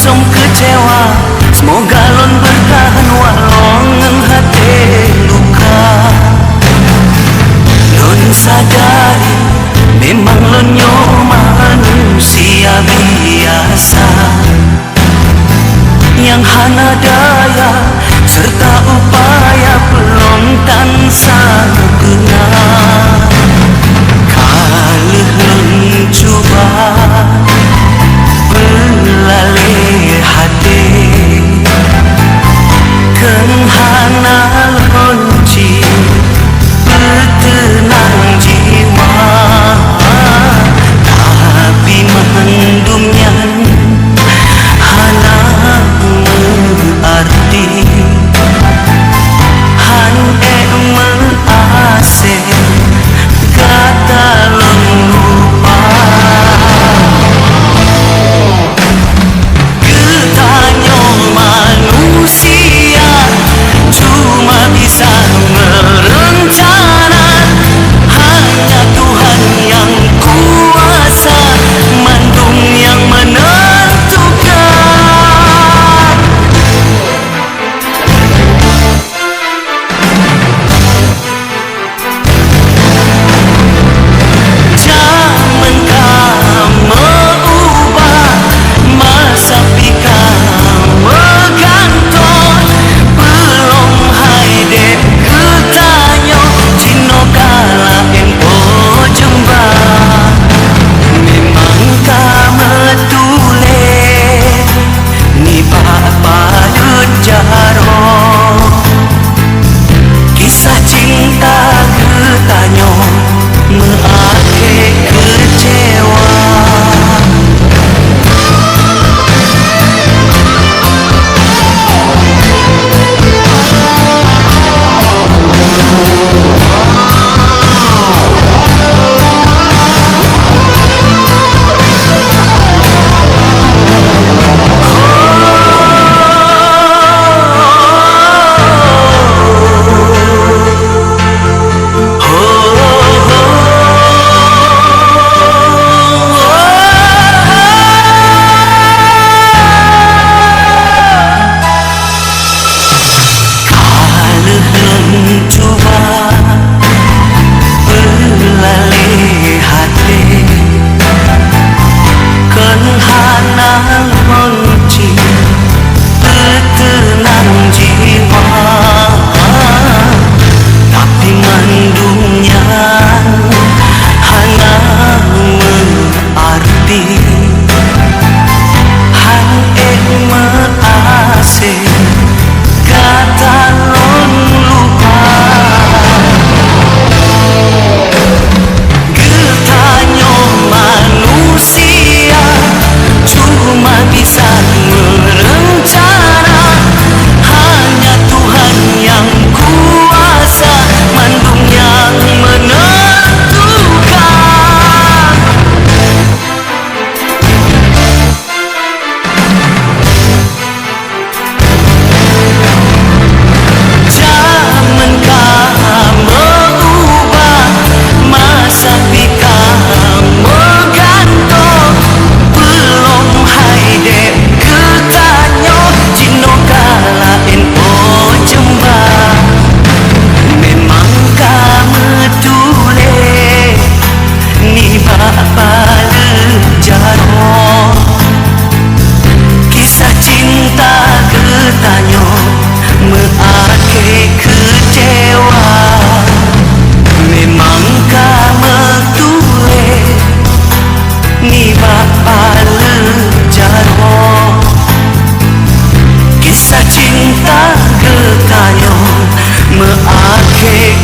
som kecewa, semoga lon bertahan walau ngan hati luka. Lon sadari memang lon nyo manusia biasa yang hana daya serta upaya belum tansah guna. Kalau lon cuba belalih hati kan hana lonci bertenang jiwa, tapi mendumnya hana berarti han mengasih kata lon lupa. Getanya manusia cuma bisa merencana, hanya Tuhan yang kuasa, mandung yang menentukan. Zaman kamu ubah, masa pika megantong, belum haide ketanya cino kala empo jembah. Memang kamu tule ni bapa jaro, kisah cinta ketanya mengakhir kecewa. Cuba belalih hati kan hana lonci bertenang jiwa, tapi mandungnya hana berarti han mengasih kata lon lupa. Getanya manusia cuma bisa merencana, hanya Tuhan yang kuasa, mandung yang menentukan. Zaman kamu ubah, masa pika megantong, belum haide ketanya cino kala empo jembah. Memang kamu tule ni bapa jaro, kisah cinta ketanya mengakhir kecewa. Memang kamu tule ni bapa jaro, kisah cinta ketanya mengakhir